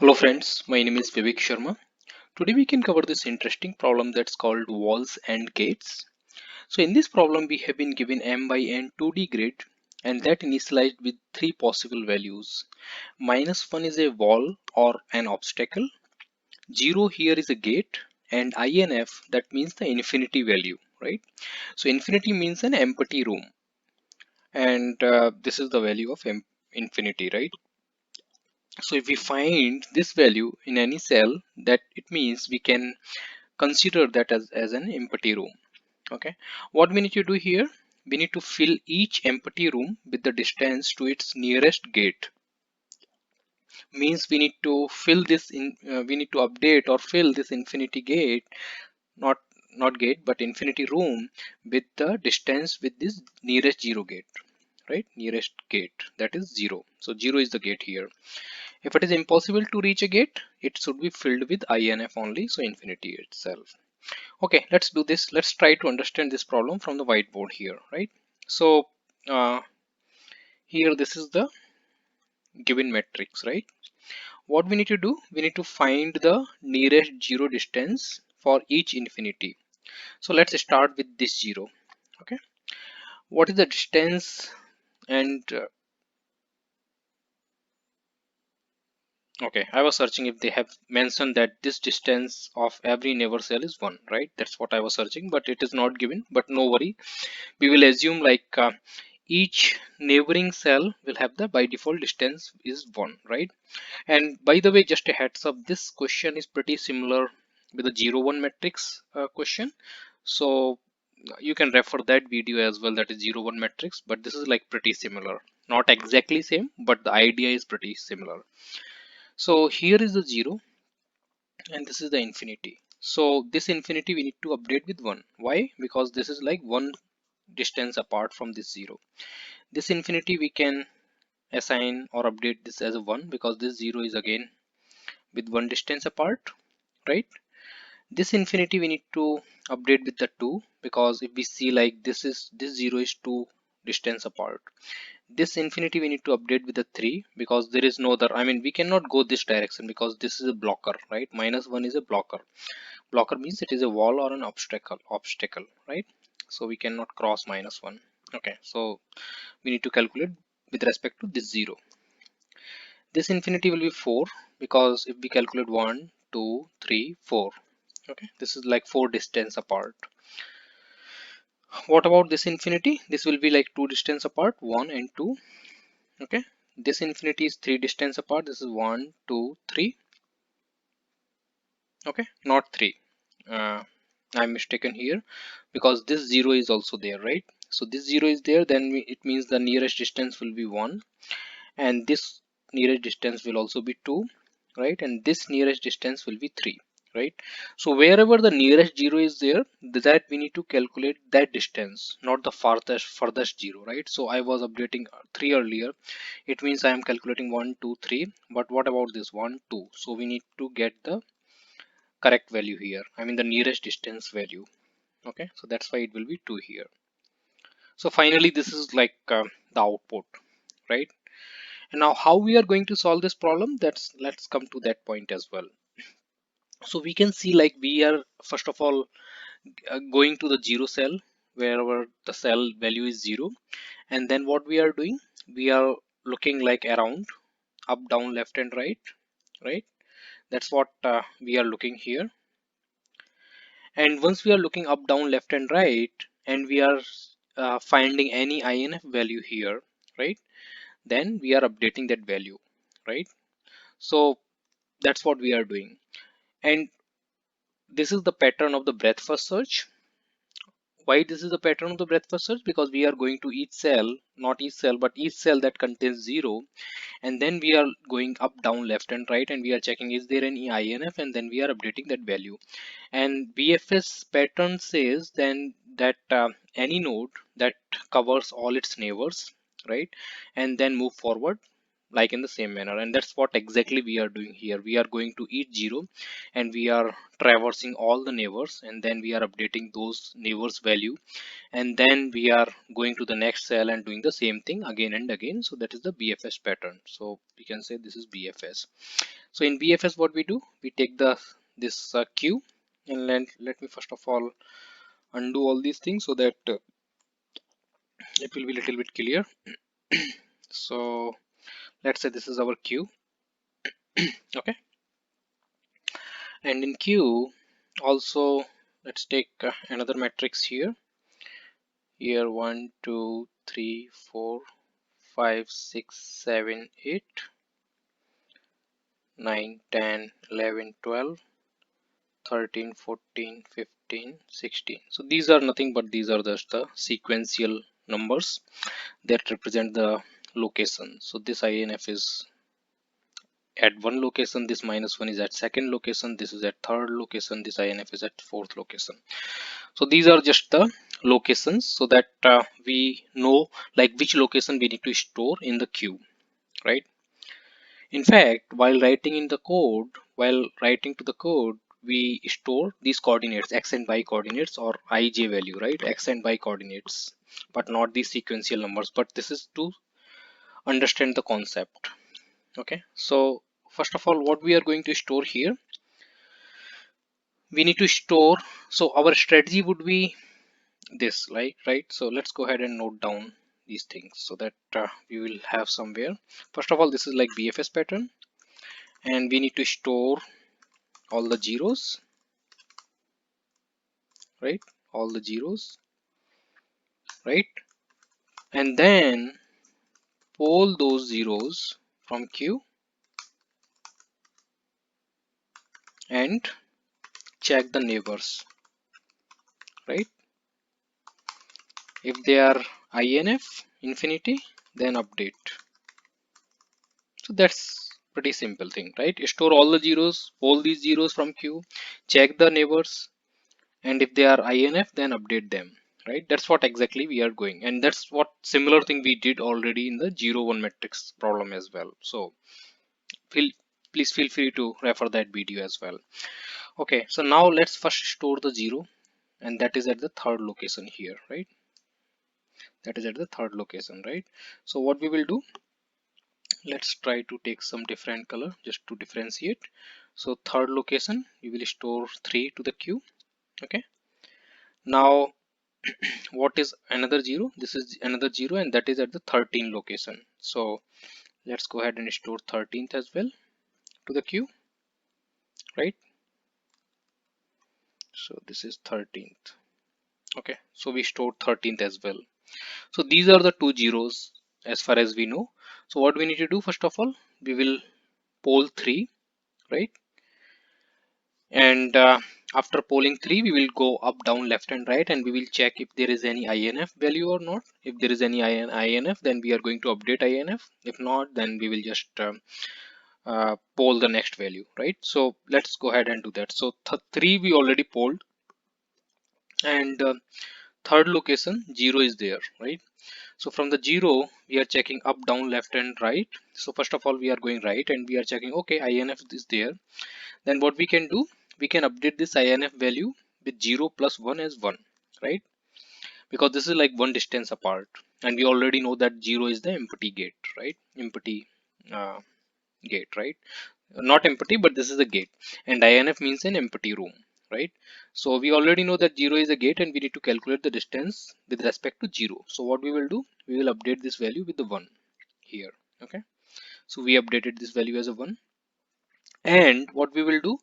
Hello friends, my name is Vivek Sharma. Today we can cover this interesting problem that's called walls and gates. So in this problem we have been given m by n 2D grid and that initialized with three possible values. -1 is a wall or an obstacle, 0 here is a gate, and INF that means the infinity value, right? So infinity means an empty room, and this is the value of infinity, right? So if we find this value in any cell, that it means we can consider that as an empty room. Okay, what we need to do here, we need to fill each empty room with the distance to its nearest gate. Means we need to fill this in, we need to update or fill this infinity gate, not gate but infinity room, with the distance with this nearest zero gate, right? Nearest gate, that is 0. So 0 is the gate here. If it is impossible to reach a gate, it should be filled with INF only, so infinity itself. Okay, let's do this. Let's try to understand this problem from the whiteboard here, right? So here this is the given matrix, right? What we need to do, we need to find the nearest zero distance for each infinity. So let's start with this 0. Okay, what is the distance? And okay, I was searching if they have mentioned that this distance of every neighbor cell is 1, right? That's what I was searching, but it is not given. But no worry, we will assume like each neighboring cell will have the by default distance is 1, right? And by the way, just a heads up, this question is pretty similar with the 0 1 matrix question. So you can refer that video as well, that is 0 1 matrix, but this is like pretty similar. Not exactly same, but the idea is pretty similar. So here is the 0 and this is the infinity. So this infinity we need to update with 1. Why? Because this is like 1 distance apart from this 0. This infinity we can assign or update this as a 1 because this 0 is again with 1 distance apart, right? This infinity we need to update with the 2 because if we see like this 0 is 2 distance apart. This infinity we need to update with the 3 because there is no other, I mean we cannot go this direction because this is a blocker, right? -1 is a blocker. Blocker means it is a wall or an obstacle, right? So we cannot cross -1. Okay, so we need to calculate with respect to this 0. This infinity will be 4 because if we calculate 1 2 3 4, okay, this is like 4 distance apart. What about this infinity? This will be like 2 distance apart, 1 and 2. Okay, this infinity is 3 distance apart. This is 1 2 3. Okay, not 3. I'm mistaken here because this 0 is also there, right? So this 0 is there, then it means the nearest distance will be 1, and this nearest distance will also be 2, right? And this nearest distance will be 3, right? So wherever the nearest 0 is there, that we need to calculate that distance, not the furthest 0, right? So I was updating 3 earlier. It means I am calculating 1 2 3, but what about this 1 2? So we need to get the correct value here, I mean the nearest distance value. Okay, so that's why it will be 2 here. So finally this is like the output, right? And now how we are going to solve this problem, let's come to that point as well. So we can see like we are first of all going to the 0 cell wherever the cell value is 0, and then what we are doing, we are looking like around, up down left and right, right? That's what we are looking here. And once we are looking up down left and right and we are finding any INF value here, right, then we are updating that value, right? So that's what we are doing. And this is the pattern of the breadth first search. Why this is the pattern of the breadth first search? Because we are going to each cell, not each cell but each cell that contains 0, and then we are going up down left and right and we are checking is there any INF, and then we are updating that value. And BFS pattern says then that any node that covers all its neighbors, right, and then move forward like in the same manner. And that's what exactly we are doing here. We are going to each 0 and we are traversing all the neighbors, and then we are updating those neighbors value, and then we are going to the next cell and doing the same thing again and again. So that is the BFS pattern. So we can say this is BFS. So in BFS, what we do, we take this queue, and let me first of all undo all these things so that it will be a little bit clear. So let's say this is our queue. Okay, and in queue also, let's take another matrix here. Here 1 2 3 4 5 6 7 8 9 10 11 12 13 14 15 16. So these are nothing but these are just the sequential numbers that represent the location. So this INF is at one location, this -1 is at second location, this is at third location, this INF is at fourth location. So these are just the locations, so that we know like which location we need to store in the queue, right? In fact, while writing to the code, we store these coordinates, x and y coordinates, or ij value, right? X and y coordinates, but not these sequential numbers. But this is to understand the concept. Okay, so first of all, what we are going to store here, we need to store. So our strategy would be this, right? So let's go ahead and note down these things so that we will have somewhere. First of all, this is like BFS pattern, and we need to store all the zeros, right? All the zeros, right? And then pull those zeros from queue and check the neighbors, right? If they are INF infinity, then update. So that's pretty simple thing, right? Store all the zeros, pull these zeros from queue, check the neighbors, and if they are INF, then update them, right? That's what exactly we are going, and that's what similar thing we did already in the 0 1 matrix problem as well. So feel please feel free to refer that video as well. Okay, so now let's first store the 0, and that is at the third location here, right? That is at the third location, right? So what we will do, let's try to take some different color just to differentiate. So third location, we will store 3 to the queue. Okay, now what is another 0? This is another 0, and that is at the 13 location. So let's go ahead and store 13th as well to the queue, right? So this is 13th. Okay, so we stored 13th as well. So these are the two zeros as far as we know. So what we need to do, first of all, we will poll 3, right? And after polling 3, we will go up, down, left and right, and we will check if there is any INF value or not. If there is any INF, then we are going to update INF. If not, then we will just poll the next value, right? So let's go ahead and do that. So 3 we already polled, and third location 0 is there, right? So from the 0, we are checking up, down, left and right. So first of all, we are going right, and we are checking, okay, INF is there. Then what we can do, we can update this INF value with 0 plus 1 as 1, right? Because this is like one distance apart, and we already know that 0 is the empty gate, right? Empty uh, gate, right? Not empty, but this is a gate, and INF means an empty room, right? So we already know that 0 is a gate, and we need to calculate the distance with respect to 0. So what we will do, we will update this value with the 1 here. Okay, so we updated this value as a 1, and what we will do,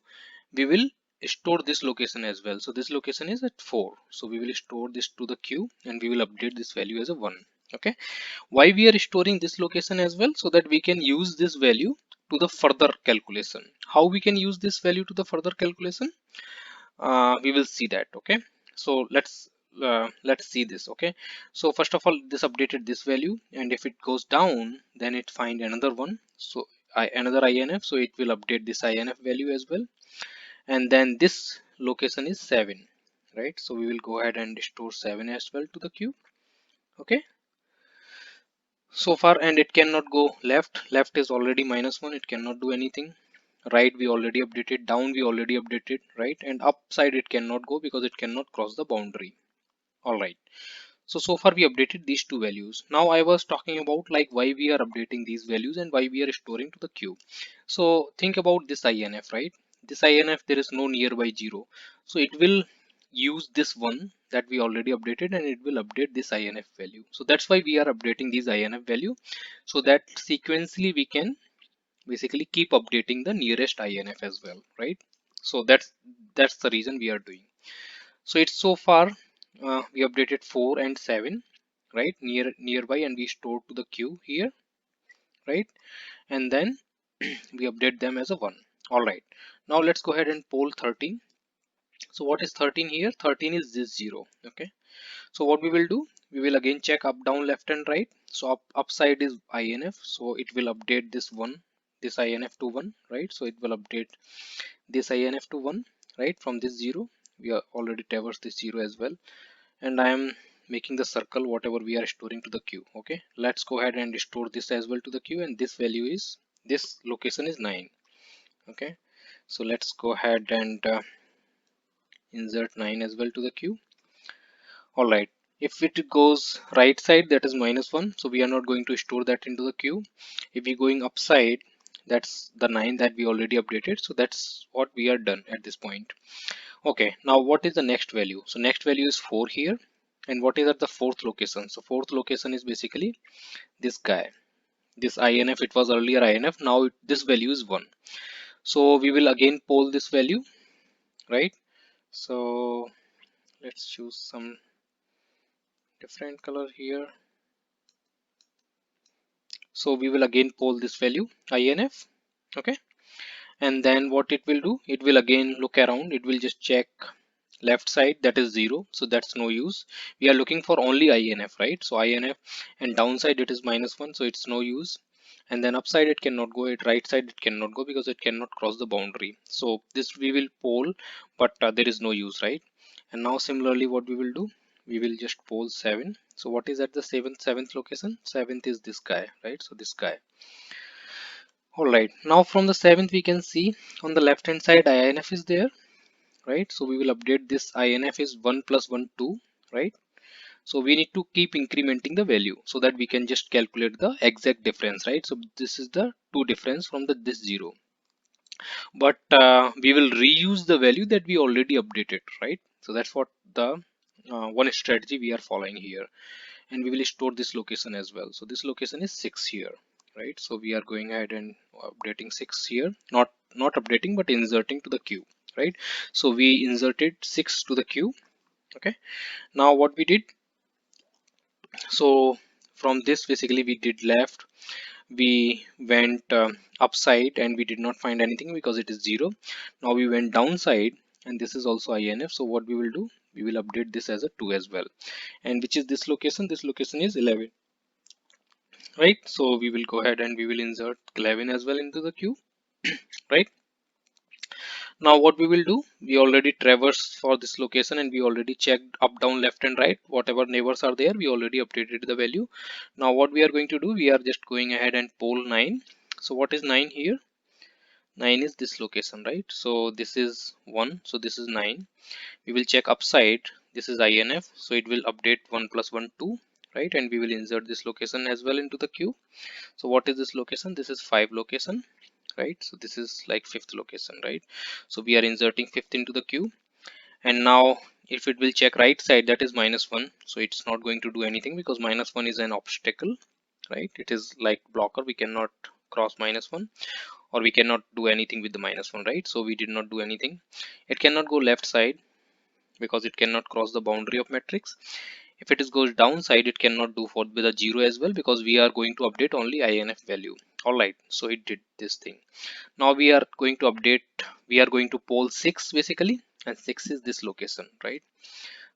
we will store this location as well. So this location is at 4, so we will store this to the queue, and we will update this value as a 1. Okay, why we are storing this location as well? So that we can use this value to the further calculation. How we can use this value to the further calculation, we will see that. Okay, so let's see this. Okay, so first of all, this updated this value, and if it goes down, then it find another one, so another INF, so it will update this INF value as well. And then this location is 7, right? So we will go ahead and store 7 as well to the queue. Okay, so far, and it cannot go left is already -1, it cannot do anything. Right, we already updated. Down, we already updated, right? And upside it cannot go because it cannot cross the boundary. All right, So far we updated these two values. Now I was talking about like why we are updating these values and why we are storing to the queue. So think about this INF, right? This INF, there is no nearby 0. So it will use this one that we already updated and it will update this INF value. So that's why we are updating these INF value, so that sequentially we can basically keep updating the nearest INF as well, right? So that's the reason we are doing. So it's so far we updated 4 and 7, right, nearby, and we store to the queue here, right? And then we update them as a 1. All right, now let's go ahead and poll 13. So what is 13 here? 13 is this 0. Okay, so what we will do, we will again check up, down, left and right. So upside is INF, so it will update this 1, this INF to 1, right? So it will update this INF to 1, right, from this 0. We are already traversed this 0 as well, and I am making the circle whatever we are storing to the queue. Okay, let's go ahead and store this as well to the queue, and this value is, this location is 9. Okay, so let's go ahead and insert 9 as well to the queue. All right, if it goes right side, that is -1, so we are not going to store that into the queue. If we going upside, that's the 9 that we already updated, so that's what we are done at this point. Okay, now what is the next value? So next value is 4 here. And what is at the fourth location? So fourth location is basically this guy, this INF. It was earlier INF, now this value is 1. So we will again poll this value, right? So let's choose some different color here. So we will again poll this value INF. Okay, and then what it will do, it will again look around, it will just check left side, that is 0, so that's no use. We are looking for only INF, right? So INF, and downside it is -1, so it's no use. And then upside it cannot go, at right side it cannot go because it cannot cross the boundary. So this we will poll, but there is no use, right? And now similarly what we will do, we will just poll 7. So what is at the seventh location? Seventh is this guy, right? So this guy. All right, now from the 7th we can see on the left hand side INF is there, right? So we will update this INF is 1 plus 1 2, right? So we need to keep incrementing the value so that we can just calculate the exact difference, right? So this is the 2 difference from the this 0, but we will reuse the value that we already updated, right? So that's what the one strategy we are following here. And we will store this location as well. So this location is 6 here, right? So we are going ahead and updating 6 here, not updating but inserting to the queue, right? So we inserted 6 to the queue. Okay, now what we did, so from this basically we did left, we went upside and we did not find anything because it is 0. Now we went downside and this is also INF, so what we will do, we will update this as a 2 as well. And which is this location? This location is 11, right? So we will go ahead and we will insert 11 as well into the queue, right? Now what we will do, we already traversed for this location and we already checked up, down, left and right, whatever neighbors are there, we already updated the value. Now what we are going to do, we are just going ahead and poll 9. So what is 9 here? 9 is this location, right? So this is 1, so this is 9. We will check upside, this is INF, so it will update 1 plus 1 2, right? And we will insert this location as well into the queue. So what is this location? This is 5 location, right? So this is like 5th location, right? So we are inserting 5th into the queue. And now if it will check right side, that is -1, so it's not going to do anything because -1 is an obstacle, right? It is like blocker, we cannot cross -1, or we cannot do anything with the -1, right? So we did not do anything. It cannot go left side because it cannot cross the boundary of matrix. If it is goes downside, it cannot do for with a 0 as well because we are going to update only INF value. All right, so it did this thing. Now we are going to update, we are going to poll 6 basically, and 6 is this location, right?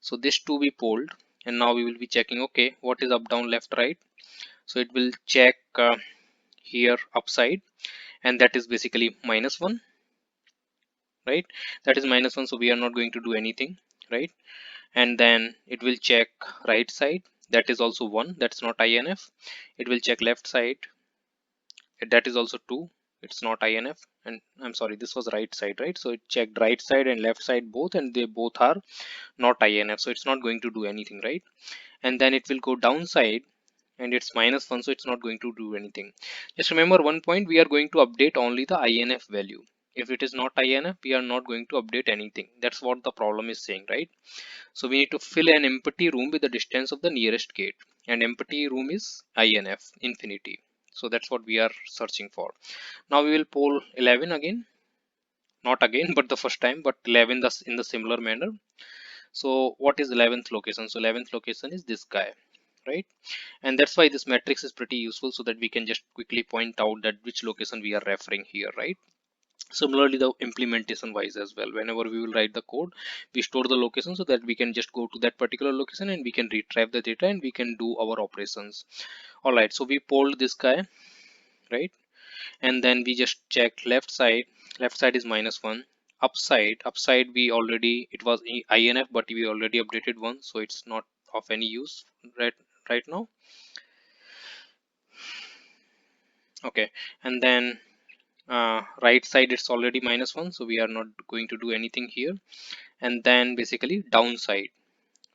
So this to be polled, and now we will be checking, okay, what is up, down, left, right? So it will check here upside, and that is basically -1, right? That is -1, so we are not going to do anything, right? And then it will check right side, that is also 1, that's not INF. It will check left side, that is also 2, it's not INF. And I'm sorry, this was right side, right? So it checked right side and left side both, and they both are not INF, so it's not going to do anything, right? and then it will go downside, and it's -1, so it's not going to do anything. Just remember one point, we are going to update only the INF value. If it is not INF, we are not going to update anything. That's what the problem is saying, right? So we need to fill an empty room with the distance of the nearest gate, and empty room is INF, infinity. So that's what we are searching for. Now we will poll 11 again, not again but the first time, but 11 thus in the similar manner. So what is 11th location? So 11th location is this guy, right? And that's why this matrix is pretty useful, so that we can just quickly point out that which location we are referring here, right? Similarly, the implementation wise as well, whenever we will write the code, we store the location so that we can just go to that particular location and we can retrieve the data and we can do our operations. All right, so we polled this guy, right? And then we just check left side. Left side is -1. Upside we already, it was INF, but we already updated one, so it's not of any use right now. Okay, and then right side it's already -1, so we are not going to do anything here. And then basically downside,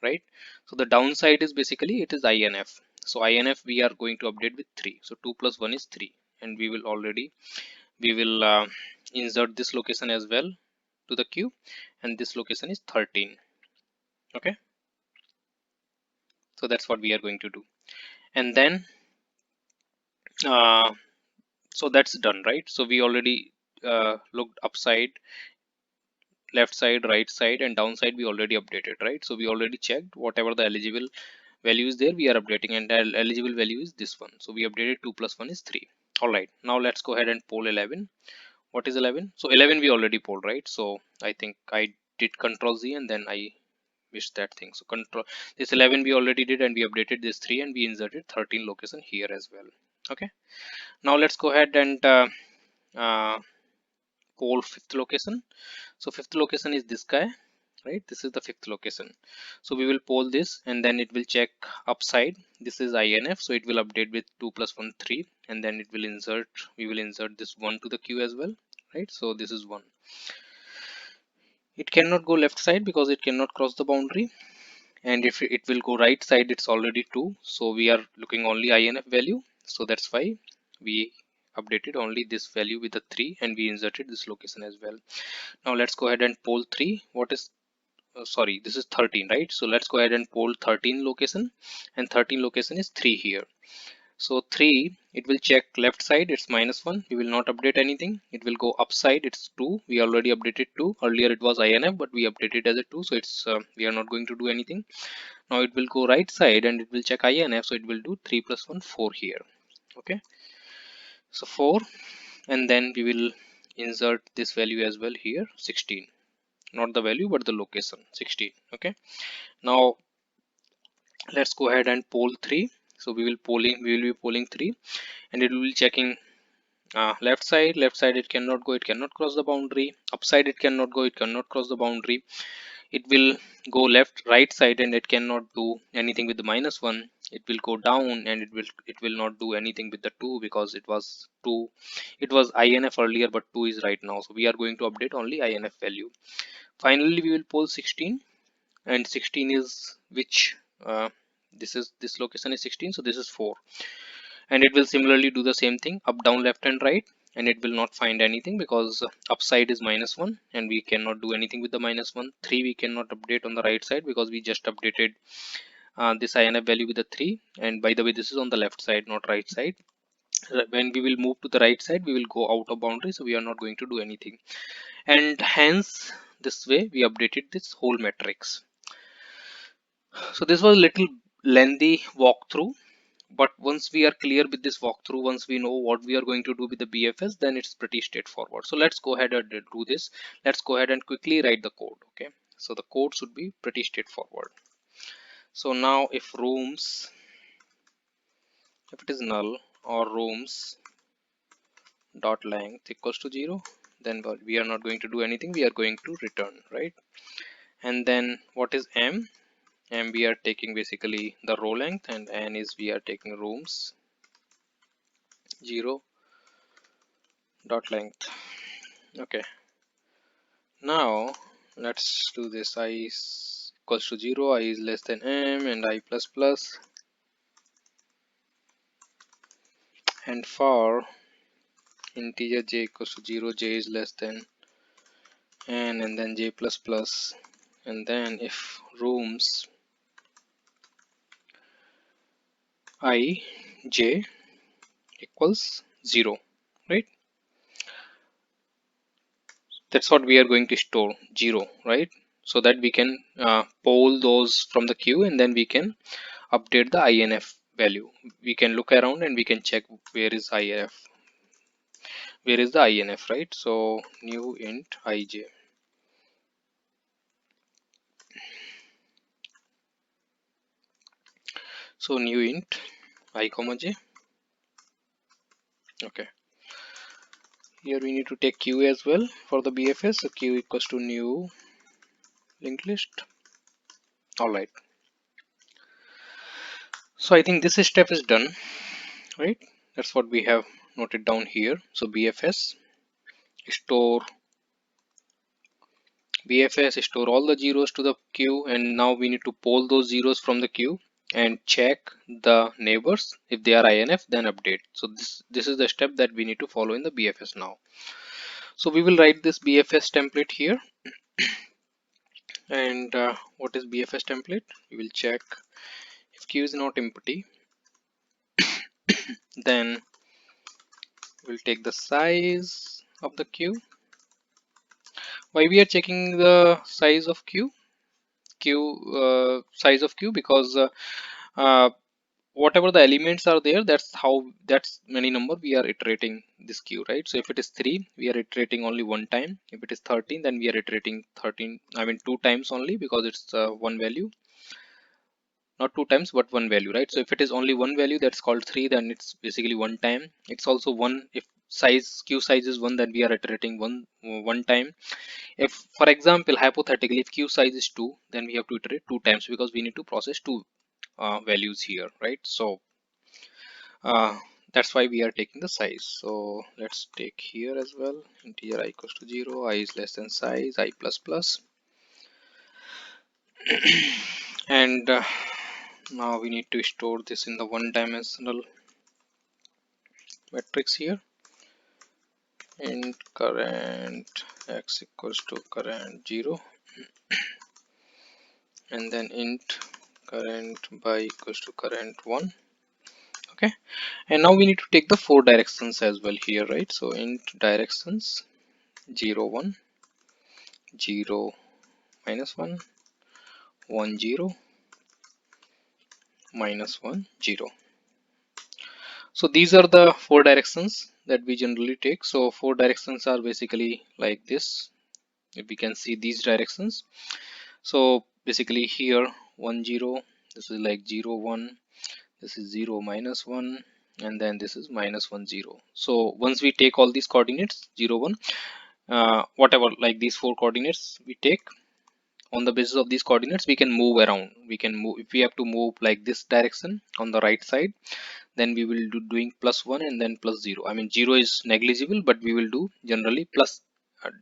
right? So the downside is basically it is INF. So INF we are going to update with 3. So 2 plus 1 is 3, and we will insert this location as well to the queue, and this location is 13. Okay, so that's what we are going to do. And then uh, so that's done, right? So we already looked upside, left side, right side, and downside we already updated, right? So we already checked whatever the eligible value is there, we are updating, and the eligible value is this one. So we updated 2 plus 1 is 3. All right, now let's go ahead and poll 11. What is 11? So 11 we already polled, right? So I think I did Control Z and then I missed that thing. So control this 11 we already did, and we updated this 3, and we inserted 13 location here as well. Okay, now let's go ahead and uh, poll fifth location. So fifth location is this guy, right? This is the fifth location. So we will poll this, and then it will check upside. This is INF, so it will update with 2 plus 1 3, and then it will insert, we will insert this 1 to the queue as well, right? So this is 1. It cannot go left side because it cannot cross the boundary, and if it will go right side, it's already 2, so we are looking only INF value. So that's why we updated only this value with the 3, and we inserted this location as well. Now let's go ahead and poll 3. What is sorry, this is 13, right? So let's go ahead and poll 13 location, and 13 location is 3 here. So 3, it will check left side, it's -1, we will not update anything. It will go upside, it's 2, we already updated 2. Earlier it was INF, but we updated as a 2, so it's we are not going to do anything. Now it will go right side and it will check INF, so it will do 3 plus 1 4 here. Okay, so 4, and then we will insert this value as well here, 16, not the value but the location, 16. Okay, now let's go ahead and poll 3. So we will be polling 3, and it will be checking left side it cannot go, it cannot cross the boundary. Upside it cannot go, it cannot cross the boundary. It will go left right side, and it cannot do anything with the -1. It will go down, and it will not do anything with the 2, because it was 2, it was INF earlier, but 2 is right now, so we are going to update only INF value. Finally we will poll 16, and 16 is which this location is 16, so this is 4, and it will similarly do the same thing, up down left and right, and it will not find anything because upside is -1, and we cannot do anything with the -1. 3 we cannot update on the right side because we just updated this INF value with the 3, and by the way this is on the left side, not right side. When we will move to the right side, we will go out of boundary, so we are not going to do anything, and hence this way we updated this whole matrix. So this was a little lengthy walkthrough, but once we are clear with this walkthrough, once we know what we are going to do with the BFS, then it's pretty straightforward. So let's go ahead and do this. Let's go ahead and quickly write the code. Okay, so the code should be pretty straightforward. So now if rooms, if it is null, or rooms dot length equals to 0, then we are not going to do anything, we are going to return, right? And then what is m? M we are taking basically the row length, and n is we are taking rooms 0 dot length. Okay, now let's do this. I equals to 0, I is less than m, and I plus plus, and for integer j equals to 0, j is less than n, and then j plus plus, and then if rooms I j equals 0, right? That's what we are going to store, 0, right? So that we can poll those from the queue, and then we can update the INF value. We can look around and we can check where is INF, where is the INF, right? So new int ij. So new int I comma j. Okay, here we need to take q as well for the BFS. So q equals to new linked list. All right, so I think this step is done, right? That's what we have noted down here. So store BFS store all the zeros to the queue, and now we need to poll those zeros from the queue and check the neighbors. If they are INF, then update. So this is the step that we need to follow in the BFS now. So we will write this BFS template here. And what is BFS template? We will check if queue is not empty, then we'll take the size of the queue. Why we are checking the size of queue? Size of queue, because uh, whatever the elements are there, that's many number we are iterating this queue, right? So if it is 3, we are iterating only one time. If it is 13, then we are iterating 13, I mean 2 times only, because it's one value, not 2 times but one value, right? So if it is only one value, that's called 3, then it's basically one time. It's also one if queue size is 1, then we are iterating one time. If, for example, hypothetically, if queue size is 2, then we have to iterate 2 times, because we need to process 2 values here, right? So uh, that's why we are taking the size. So let's take here as well, integer I equals to 0, I is less than size, I plus plus. And now we need to store this in the one dimensional matrix here. Int current x equals to current 0, and then int current by equals to current 1. Okay, and now we need to take the 4 directions as well here, right? So int directions 0 1 0 minus 1 1 0 minus 1 0. So these are the 4 directions that we generally take. So 4 directions are basically like this. If we can see these directions, so basically here 1 0, this is like 0 1, this is 0 minus 1, and then this is minus 1 0. So once we take all these coordinates 0 1, whatever, like these 4 coordinates we take, on the basis of these coordinates we can move around. We can move, if we have to move like this direction on the right side, then we will do doing plus 1 and then plus 0. I mean 0 is negligible, but we will do generally plus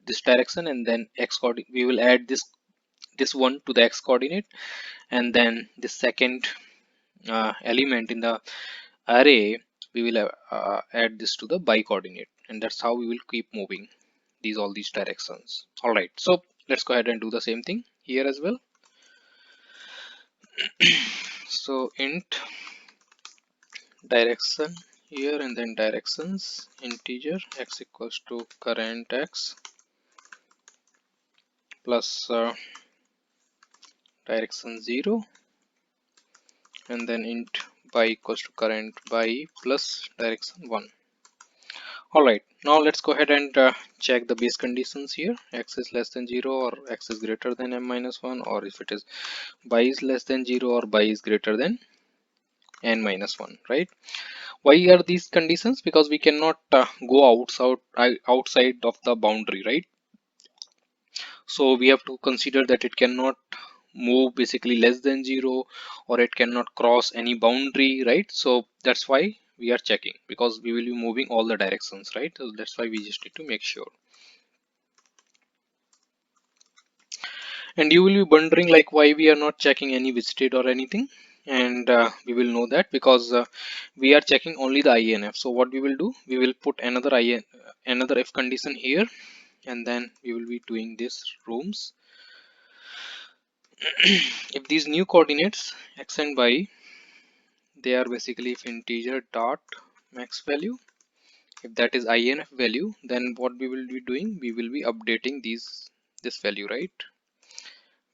this direction, and then x coordinate, we will add this one to the x coordinate, and then the second element in the array, we will add this to the by coordinate, and that's how we will keep moving all these directions. All right, so let's go ahead and do the same thing here as well. So int direction here, and then directions integer x equals to current x plus direction 0, and then int by equals to current by plus direction 1. All right, now let's go ahead and check the base conditions here. X is less than 0, or x is greater than m minus 1, or if it is by is less than 0, or by is greater than n minus 1, right? Why are these conditions? Because we cannot go outside of the boundary, right? So we have to consider that it cannot move basically less than 0, or it cannot cross any boundary, right? So that's why we are checking, because we will be moving all the directions, right? So that's why we just need to make sure. And you will be wondering like why we are not checking any visited or anything. And we will know that because we are checking only the INF. So what we will do, we will put another if condition here, and then we will be doing this rooms. If these new coordinates x and y, they are basically if integer dot max value, if that is INF value, then what we will be doing, we will be updating this value, right,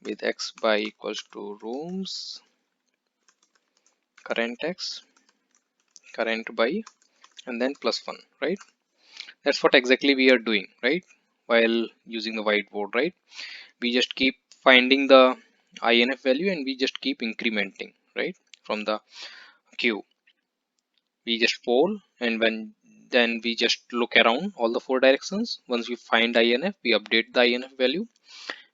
with x by equals to rooms current x current by and then plus 1, right? That's what exactly we are doing, right, while using the whiteboard, right? We just keep finding the INF value and we just keep incrementing, right, from the queue. We just poll, and then we just look around all the 4 directions. Once we find INF, we update the INF value.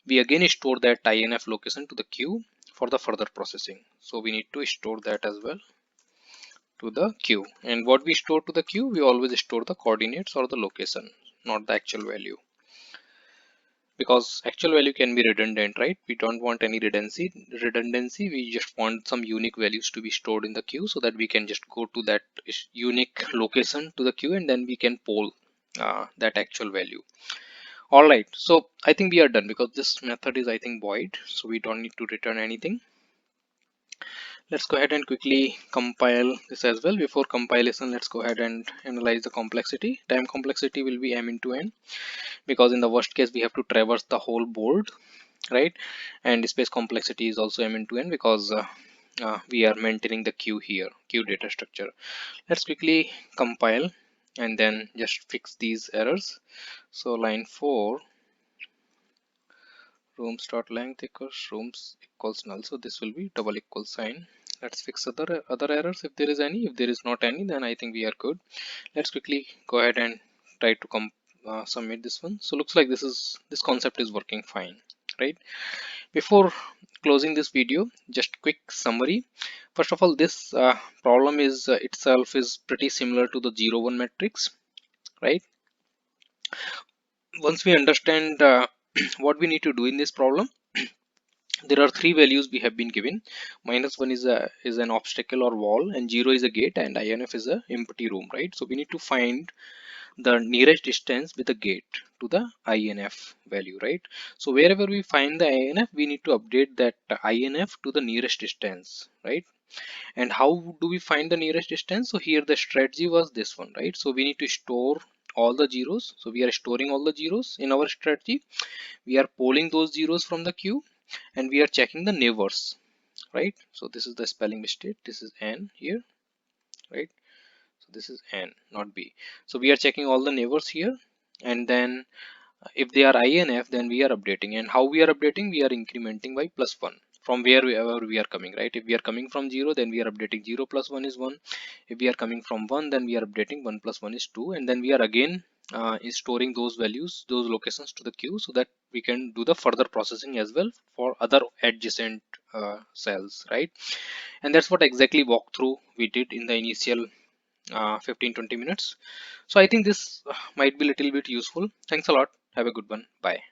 We again store that INF location to the queue for the further processing. So we need to store that as well to the queue. And what we store to the queue, we always store the coordinates or the location, not the actual value, because actual value can be redundant, right? We don't want any redundancy. We just want some unique values to be stored in the queue so that we can just go to that unique location to the queue and then we can poll that actual value. All right, so I think we are done because this method is, I think, void, so we don't need to return anything. Let's go ahead and quickly compile this as well. Before compilation, let's go ahead and analyze the complexity. Time complexity will be m into n, because in the worst case we have to traverse the whole board, right? And space complexity is also m into n because we are maintaining the queue here, queue data structure. Let's quickly compile and then just fix these errors. So line 4, rooms dot length equals rooms equals null, so this will be double equal sign. Let's fix other errors if there is any. If there is not any, then I think we are good. Let's quickly go ahead and try to submit this one. So looks like this concept is working fine, right? Before closing this video, just quick summary. First of all, this problem is itself is pretty similar to the 0 1 matrix, right? Once we understand what we need to do in this problem, there are 3 values we have been given. -1 is an obstacle or wall, and 0 is a gate, and INF is a empty room, right? So we need to find the nearest distance with a gate to the INF value, right? So wherever we find the INF, we need to update that INF to the nearest distance, right? And how do we find the nearest distance? So here the strategy was this one, right? So we need to store all the zeros. So we are storing all the zeros in our strategy. We are pulling those zeros from the queue, and we are checking the neighbors, right? So this is the spelling mistake. This is n here, right? So this is n, not b. So we are checking all the neighbors here, and then if they are INF, then we are updating. And how we are updating? We are incrementing by +1 from wherever we are coming, right? If we are coming from 0, then we are updating 0 plus 1 is 1. If we are coming from 1, then we are updating 1 plus 1 is 2. And then we are again is storing those values, those locations to the queue, so that we can do the further processing as well for other adjacent cells, right? And that's what exactly walkthrough we did in the initial 15-20 minutes. So I think this might be a little bit useful. Thanks a lot. Have a good one. Bye.